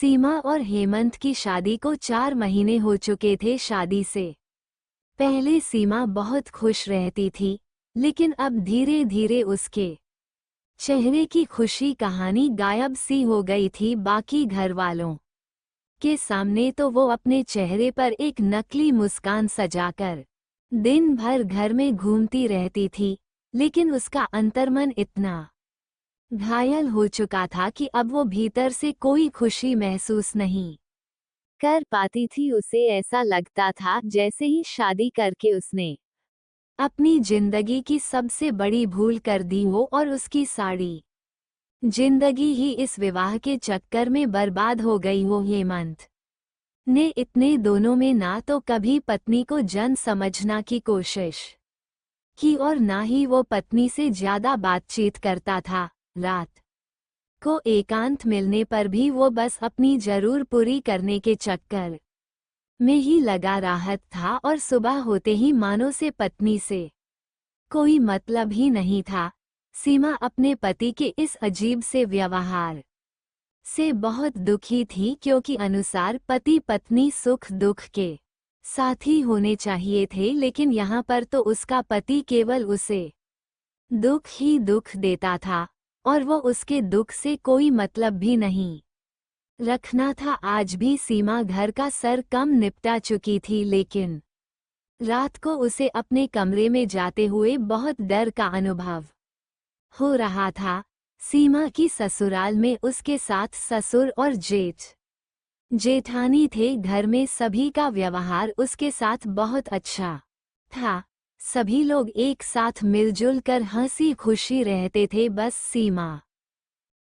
सीमा और हेमंत की शादी को 4 महीने हो चुके थे। शादी से पहले सीमा बहुत खुश रहती थी, लेकिन अब धीरे धीरे उसके चेहरे की खुशी कहानी गायब सी हो गई थी। बाकी घर वालों के सामने तो वो अपने चेहरे पर एक नकली मुस्कान सजाकर दिन भर घर में घूमती रहती थी, लेकिन उसका अंतर्मन इतना घायल हो चुका था कि अब वो भीतर से कोई खुशी महसूस नहीं कर पाती थी। उसे ऐसा लगता था जैसे ही शादी करके उसने अपनी जिंदगी की सबसे बड़ी भूल कर दी हो और उसकी सारी जिंदगी ही इस विवाह के चक्कर में बर्बाद हो गई हो। हेमंत ने इतने दोनों में ना तो कभी पत्नी को जन समझना की कोशिश की और ना ही वो पत्नी से ज्यादा बातचीत करता था। रात को एकांत मिलने पर भी वो बस अपनी जरूर पूरी करने के चक्कर में ही लगा राहत था और सुबह होते ही मानो से पत्नी से कोई मतलब ही नहीं था। सीमा अपने पति के इस अजीब से व्यवहार से बहुत दुखी थी, क्योंकि अनुसार पति पत्नी सुख दुख के साथी होने चाहिए थे, लेकिन यहाँ पर तो उसका पति केवल उसे दुख ही दुख देता था और वो उसके दुख से कोई मतलब भी नहीं रखना था। आज भी सीमा घर का सर कम निपटा चुकी थी, लेकिन रात को उसे अपने कमरे में जाते हुए बहुत डर का अनुभव हो रहा था। सीमा की ससुराल में उसके साथ ससुर और जेठानी थे। घर में सभी का व्यवहार उसके साथ बहुत अच्छा था। सभी लोग एक साथ मिलजुल कर हंसी खुशी रहते थे। बस सीमा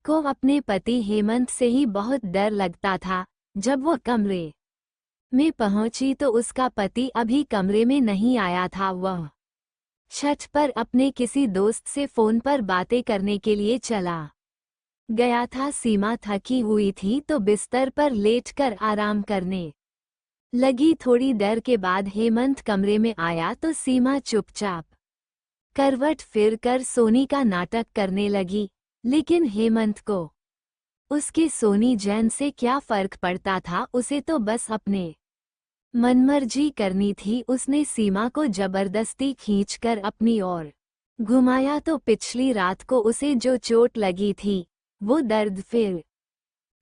को अपने पति हेमंत से ही बहुत डर लगता था। जब वो कमरे में पहुंची तो उसका पति अभी कमरे में नहीं आया था। वह छत पर अपने किसी दोस्त से फोन पर बातें करने के लिए चला गया था। सीमा थकी हुई थी तो बिस्तर पर लेटकर आराम करने लगी। थोड़ी देर के बाद हेमंत कमरे में आया तो सीमा चुपचाप करवट फिरकर सोनी का नाटक करने लगी, लेकिन हेमंत को उसके सोनी जैन से क्या फर्क पड़ता था। उसे तो बस अपने मनमर्जी करनी थी। उसने सीमा को जबरदस्ती खींचकर अपनी ओर घुमाया तो पिछली रात को उसे जो चोट लगी थी वो दर्द फिर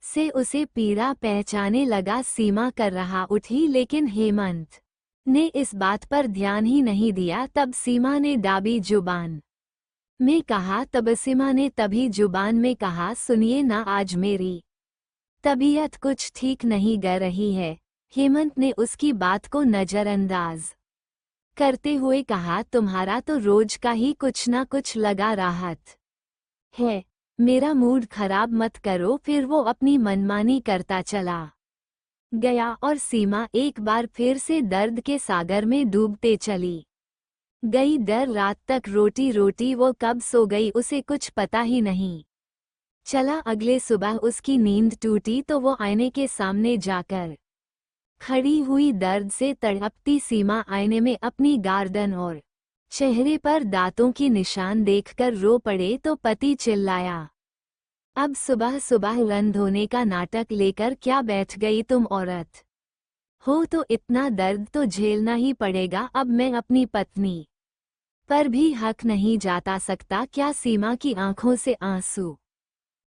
से उसे पीड़ा पहचाने लगा। सीमा कर रहा उठी, लेकिन हेमंत ने इस बात पर ध्यान ही नहीं दिया। तब सीमा ने दाबी जुबान में कहा सीमा ने तभी जुबान में कहा, सुनिए ना, आज मेरी तबीयत कुछ ठीक नहीं ग रही है। हेमंत ने उसकी बात को नजरअंदाज करते हुए कहा, तुम्हारा तो रोज का ही कुछ ना कुछ लगा राहत है, मेरा मूड खराब मत करो। फिर वो अपनी मनमानी करता चला गया और सीमा एक बार फिर से दर्द के सागर में डूबते चली गई। देर रात तक रोटी रोटी वो कब सो गई उसे कुछ पता ही नहीं चला। अगले सुबह उसकी नींद टूटी तो वो आईने के सामने जाकर खड़ी हुई। दर्द से तड़पती सीमा आईने में अपनी गर्दन और चेहरे पर दांतों की निशान देखकर रो पड़े तो पति चिल्लाया, अब सुबह सुबह रन धोने का नाटक लेकर क्या बैठ गई तुम? औरत हो तो इतना दर्द तो झेलना ही पड़ेगा। अब मैं अपनी पत्नी पर भी हक नहीं जाता सकता क्या? सीमा की आंखों से आंसू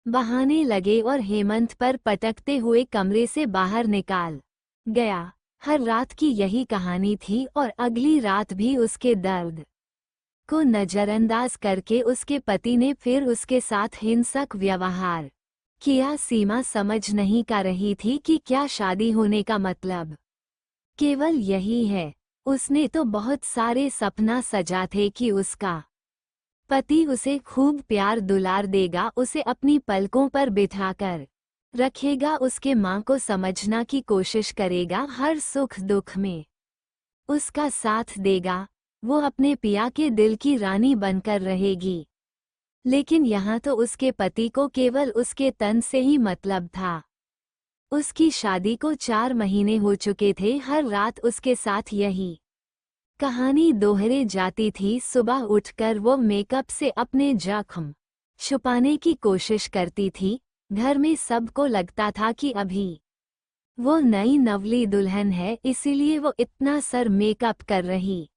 बहाने लगे और हेमंत पर पटकते हुए कमरे से बाहर निकाल गया। हर रात की यही कहानी थी और अगली रात भी उसके दर्द को नजरअंदाज करके उसके पति ने फिर उसके साथ हिंसक व्यवहार किया। सीमा समझ नहीं पा रही थी कि क्या शादी होने का मतलब केवल यही है। उसने तो बहुत सारे सपना सजा थे कि उसका पति उसे खूब प्यार दुलार देगा, उसे अपनी पलकों पर बिठाकर रखेगा, उसके माँ को समझना की कोशिश करेगा, हर सुख दुख में उसका साथ देगा, वो अपने पिया के दिल की रानी बनकर रहेगी। लेकिन यहाँ तो उसके पति को केवल उसके तन से ही मतलब था। उसकी शादी को 4 महीने हो चुके थे। हर रात उसके साथ यही कहानी दोहरे जाती थी। सुबह उठकर वो मेकअप से अपने जख्म छुपाने की कोशिश करती थी, घर में सबको लगता था कि अभी वो नई नवली दुल्हन है, इसीलिए वो इतना सर मेकअप कर रही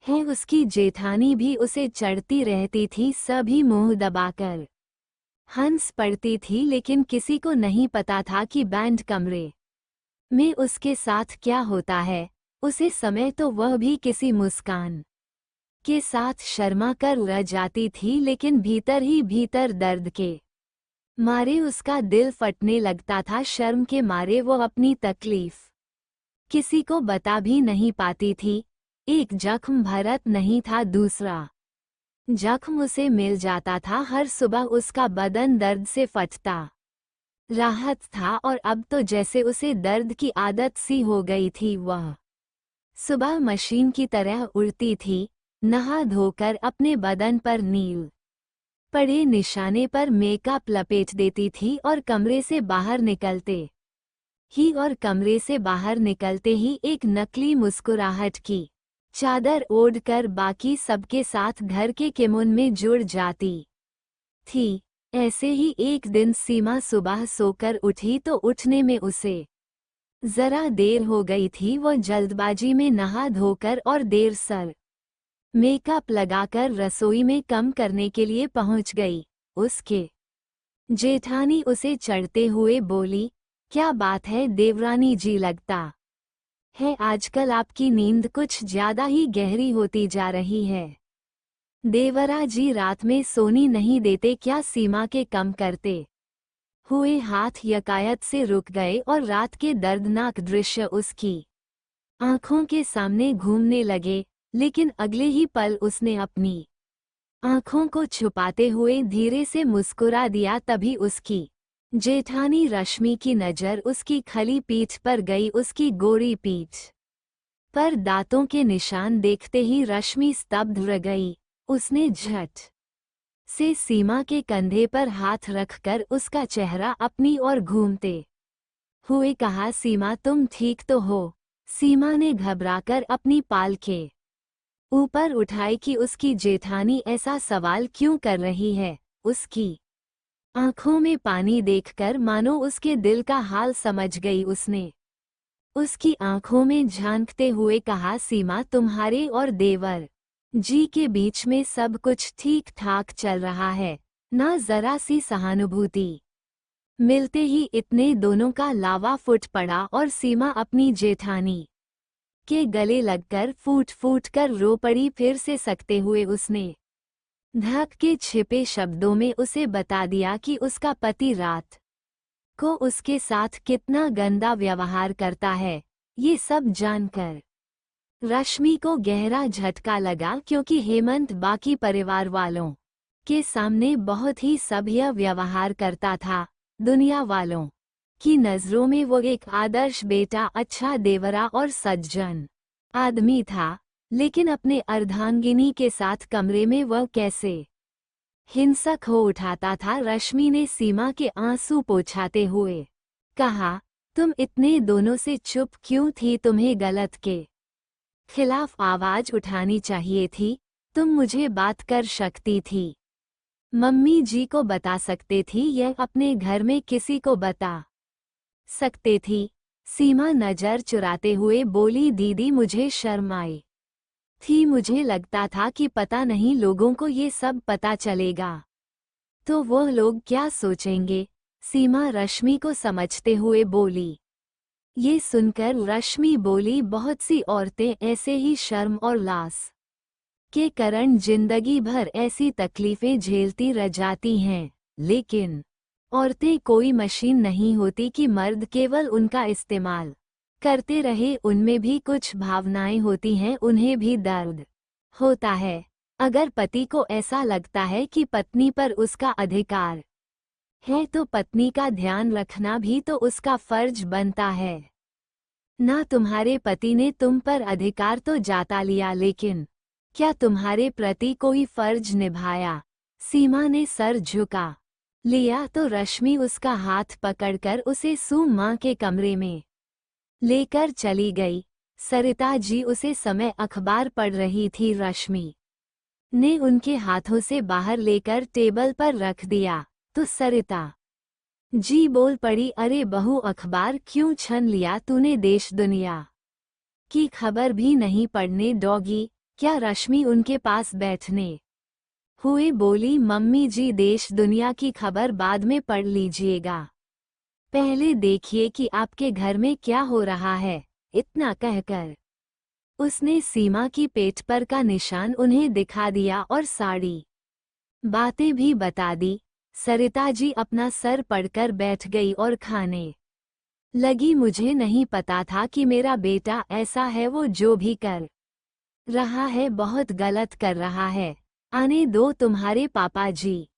है। उसकी जेठानी भी उसे चढ़ती रहती थी, सभी मुंह दबाकर हंस पड़ती थी, लेकिन किसी को नहीं पता था कि बैंड कमरे में उसके साथ क्या होता है। उसे समय तो वह भी किसी मुस्कान के साथ शर्मा कर रह जाती थी, लेकिन भीतर ही भीतर दर्द के मारे उसका दिल फटने लगता था। शर्म के मारे वो अपनी तकलीफ किसी को बता भी नहीं पाती थी। एक जख्म भरत नहीं था, दूसरा जख्म उसे मिल जाता था। हर सुबह उसका बदन दर्द से फटता राहत था, और अब तो जैसे उसे दर्द की आदत सी हो गई थी। वह सुबह मशीन की तरह उड़ती थी, नहा धोकर अपने बदन पर नील पड़े निशाने पर मेकअप लपेट देती थी, और कमरे से बाहर निकलते ही एक नकली मुस्कुराहट की चादर ओढ़कर बाकी सबके साथ घर के किमुन में जुड़ जाती थी। ऐसे ही एक दिन सीमा सुबह सोकर उठी तो उठने में उसे जरा देर हो गई थी। वो जल्दबाजी में नहा धोकर और देर सर मेकअप लगाकर रसोई में कम करने के लिए पहुंच गई। उसके जेठानी उसे चढ़ते हुए बोली, क्या बात है देवरानी जी, लगता है आजकल आपकी नींद कुछ ज्यादा ही गहरी होती जा रही है। देवरा जी रात में सोनी नहीं देते क्या? सीमा के कम करते हुए हाथ यकायत से रुक गए और रात के दर्दनाक दृश्य उसकी आंखों के सामने घूमने लगे। लेकिन अगले ही पल उसने अपनी आंखों को छुपाते हुए धीरे से मुस्कुरा दिया। तभी उसकी जेठानी रश्मि की नज़र उसकी खली पीठ पर गई। उसकी गोरी पीठ पर दांतों के निशान देखते ही रश्मि स्तब्ध रह गई। उसने झट से सीमा के कंधे पर हाथ रखकर उसका चेहरा अपनी ओर घूमते हुए कहा, सीमा तुम ठीक तो हो? सीमा ने घबराकर अपनी पालकें ऊपर उठाई कि उसकी जेठानी ऐसा सवाल क्यों कर रही है। उसकी आंखों में पानी देखकर मानो उसके दिल का हाल समझ गई। उसने उसकी आंखों में झांकते हुए कहा, सीमा तुम्हारे और देवर जी के बीच में सब कुछ ठीक ठाक चल रहा है ना? जरा सी सहानुभूति मिलते ही इतने दोनों का लावा फुट पड़ा और सीमा अपनी जेठानी के गले लगकर फूट फूट कर रो पड़ी। फिर से सकते हुए उसने धक के छिपे शब्दों में उसे बता दिया कि उसका पति रात को उसके साथ कितना गंदा व्यवहार करता है। ये सब जानकर रश्मि को गहरा झटका लगा, क्योंकि हेमंत बाकी परिवार वालों के सामने बहुत ही सभ्य व्यवहार करता था। दुनिया वालों की नज़रों में वो एक आदर्श बेटा, अच्छा देवरा और सज्जन आदमी था। लेकिन अपने अर्धांगिनी के साथ कमरे में वह कैसे हिंसक हो उठाता था। रश्मि ने सीमा के आंसू पोंछाते हुए कहा, तुम इतने दोनों से चुप क्यों थी? तुम्हें गलत के खिलाफ आवाज उठानी चाहिए थी। तुम मुझे बात कर सकती थी, मम्मी जी को बता सकते थी, यह अपने घर में किसी को बता सकते थी। सीमा नजर चुराते हुए बोली, दीदी मुझे शर्म आई थी। मुझे लगता था कि पता नहीं लोगों को ये सब पता चलेगा तो वो लोग क्या सोचेंगे। सीमा रश्मि को समझते हुए बोली। ये सुनकर रश्मि बोली, बहुत सी औरतें ऐसे ही शर्म और लाज के कारण जिंदगी भर ऐसी तकलीफें झेलती रह जाती हैं। लेकिन औरतें कोई मशीन नहीं होती कि मर्द केवल उनका इस्तेमाल करते रहे। उनमें भी कुछ भावनाएं होती हैं, उन्हें भी दर्द होता है। अगर पति को ऐसा लगता है कि पत्नी पर उसका अधिकार है तो पत्नी का ध्यान रखना भी तो उसका फर्ज बनता है ना? तुम्हारे पति ने तुम पर अधिकार तो जाता लिया, लेकिन क्या तुम्हारे प्रति कोई फर्ज निभाया? सीमा ने सर झुका लिया तो रश्मि उसका हाथ पकड़कर उसे माँ के कमरे में लेकर चली गई। सरिता जी उसे समय अखबार पढ़ रही थी। रश्मि ने उनके हाथों से बाहर लेकर टेबल पर रख दिया तो सरिता जी बोल पड़ी, अरे बहू अखबार क्यों छन लिया तूने, देश दुनिया की खबर भी नहीं पढ़ने डॉगी क्या। रश्मि उनके पास बैठने हुए बोली, मम्मी जी देश दुनिया की खबर बाद में पढ़ लीजिएगा, पहले देखिए कि आपके घर में क्या हो रहा है। इतना कहकर उसने सीमा की पेट पर का निशान उन्हें दिखा दिया और सारी बातें भी बता दी। सरिता जी अपना सर पड़कर बैठ गई और खाने लगी, मुझे नहीं पता था कि मेरा बेटा ऐसा है, वो जो भी कर रहा है बहुत गलत कर रहा है। आने दो तुम्हारे पापा जी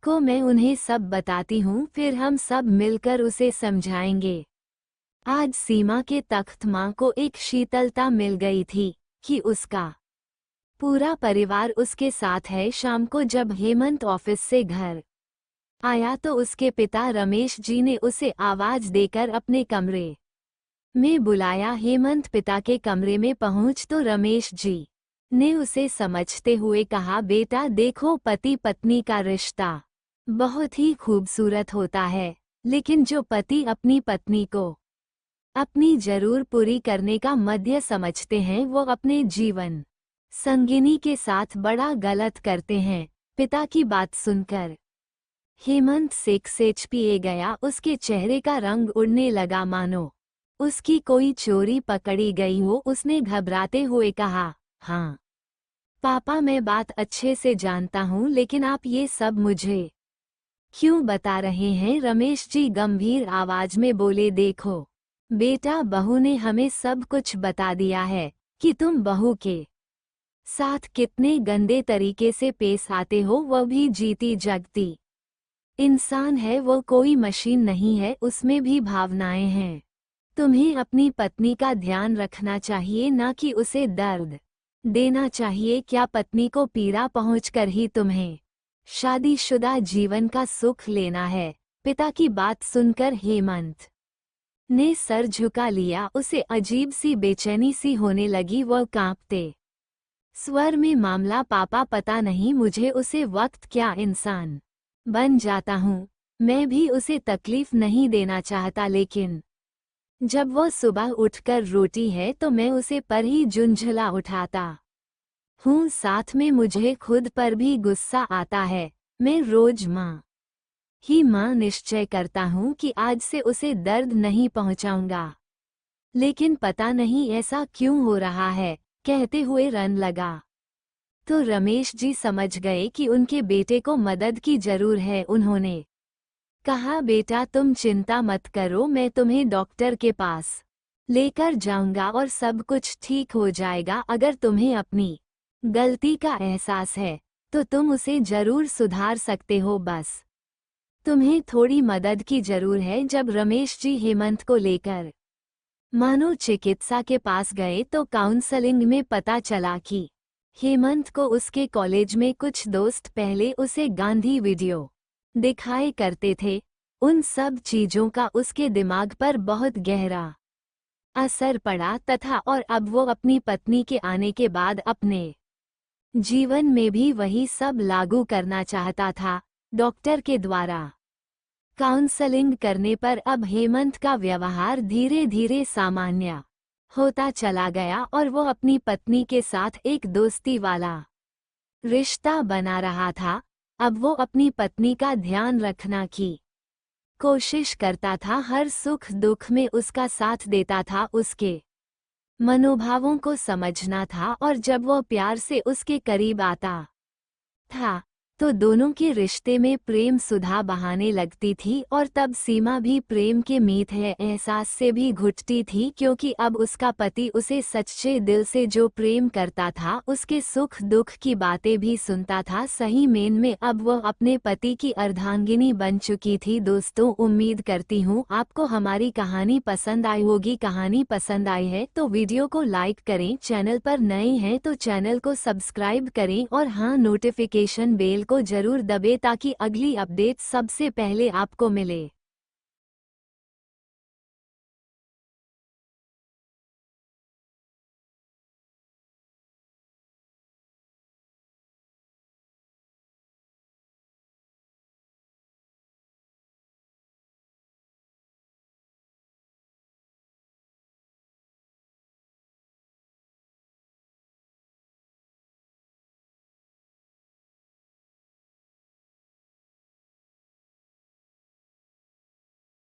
को, मैं उन्हें सब बताती हूँ, फिर हम सब मिलकर उसे समझाएंगे। आज सीमा के तख्त माँ को एक शीतलता मिल गई थी कि उसका पूरा परिवार उसके साथ है। शाम को जब हेमंत ऑफिस से घर आया तो उसके पिता रमेश जी ने उसे आवाज देकर अपने कमरे में बुलाया। हेमंत पिता के कमरे में पहुंच तो रमेश जी ने उसे समझते हुए कहा, बेटा देखो, पति पत्नी का रिश्ता बहुत ही खूबसूरत होता है, लेकिन जो पति अपनी पत्नी को अपनी जरूर पूरी करने का मध्य समझते हैं, वो अपने जीवन संगिनी के साथ बड़ा गलत करते हैं। पिता की बात सुनकर हेमंत सेक्सेच पिए गया। उसके चेहरे का रंग उड़ने लगा, मानो उसकी कोई चोरी पकड़ी गई हो। उसने घबराते हुए कहा, हाँ पापा, मैं बात अच्छे से जानता हूँ, लेकिन आप ये सब मुझे क्यों बता रहे हैं। रमेश जी गंभीर आवाज में बोले, देखो बेटा, बहू ने हमें सब कुछ बता दिया है कि तुम बहू के साथ कितने गंदे तरीके से पेश आते हो। वह भी जीती जागती इंसान है, वो कोई मशीन नहीं है, उसमें भी भावनाएं हैं। तुम्हें अपनी पत्नी का ध्यान रखना चाहिए, ना कि उसे दर्द देना चाहिए। क्या पत्नी को पीड़ा पहुंचकर ही तुम्हें शादीशुदा जीवन का सुख लेना है। पिता की बात सुनकर हेमंत ने सर झुका लिया। उसे अजीब सी बेचैनी सी होने लगी। वह कांपते स्वर में, मामला पापा पता नहीं मुझे, उसे वक्त क्या इंसान बन जाता हूँ। मैं भी उसे तकलीफ नहीं देना चाहता, लेकिन जब वो सुबह उठकर रोटी है तो मैं उसे पर ही झुंझला उठाता हूँ। साथ में मुझे खुद पर भी गुस्सा आता है। मैं रोज माँ निश्चय करता हूँ कि आज से उसे दर्द नहीं पहुँचाऊंगा, लेकिन पता नहीं ऐसा क्यों हो रहा है। कहते हुए रन लगा तो रमेश जी समझ गए कि उनके बेटे को मदद की जरूर है। उन्होंने कहा, बेटा तुम चिंता मत करो, मैं तुम्हें डॉक्टर के पास लेकर जाऊंगा और सब कुछ ठीक हो जाएगा। अगर तुम्हें अपनी गलती का एहसास है तो तुम उसे जरूर सुधार सकते हो, बस तुम्हें थोड़ी मदद की जरूर है। जब रमेश जी हेमंत को लेकर मानो चिकित्सा के पास गए तो काउंसलिंग में पता चला कि हेमंत को उसके कॉलेज में कुछ दोस्त पहले उसे गांधी वीडियो दिखाए करते थे। उन सब चीजों का उसके दिमाग पर बहुत गहरा असर पड़ा तथा और अब वो अपनी पत्नी के आने के बाद अपने जीवन में भी वही सब लागू करना चाहता था। डॉक्टर के द्वारा काउंसलिंग करने पर अब हेमंत का व्यवहार धीरे धीरे सामान्य होता चला गया और वो अपनी पत्नी के साथ एक दोस्ती वाला रिश्ता बना रहा था। अब वो अपनी पत्नी का ध्यान रखना की कोशिश करता था, हर सुख दुख में उसका साथ देता था, उसके मनोभावों को समझना था और जब वो प्यार से उसके करीब आता था तो दोनों के रिश्ते में प्रेम सुधा बहाने लगती थी। और तब सीमा भी प्रेम के मीत है एहसास से भी घुटती थी, क्योंकि अब उसका पति उसे सच्चे दिल से जो प्रेम करता था, उसके सुख दुख की बातें भी सुनता था। सही मेन में अब वह अपने पति की अर्धांगिनी बन चुकी थी। दोस्तों, उम्मीद करती हूँ आपको हमारी कहानी पसंद आई होगी। कहानी पसंद आई है तो वीडियो को लाइक करें, चैनल पर नए हैं तो चैनल को सब्सक्राइब करें और हाँ, नोटिफिकेशन बेल को जरूर दबे ताकि अगली अपडेट सबसे पहले आपको मिले।